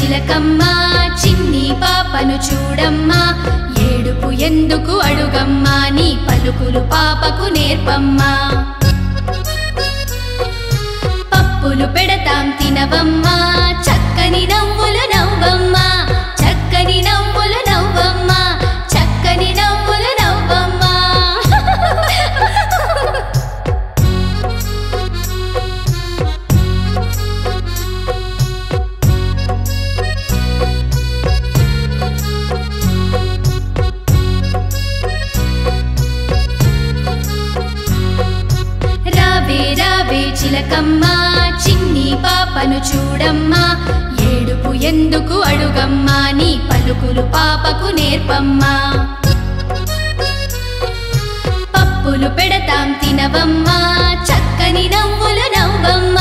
చిలకమ్మ చిన్ని పాపను చూడమ్మా ఏడుపు ఎందుకు అడుగమ్మా నీ పలుకులు పాపకు నేర్పమ్మా పప్పులు పెడతాం తినవమ్మా చక్కని నవ్వులు నవ్వమ్మా చక్కని నవ్వులు నవ్వమ్మా చక్కని నవ్వులు నవ్వమ్మా చిలకమ్మ చిన్ని పాపను చూడమ్మా ఏడుపు ఎందుకు అడుగమ్మా నీ పలుకులు పాపకు నేర్పమ్మా పప్పులు పెడతాం తినవమ్మా చక్కని నవ్వులు నవ్వమ్మా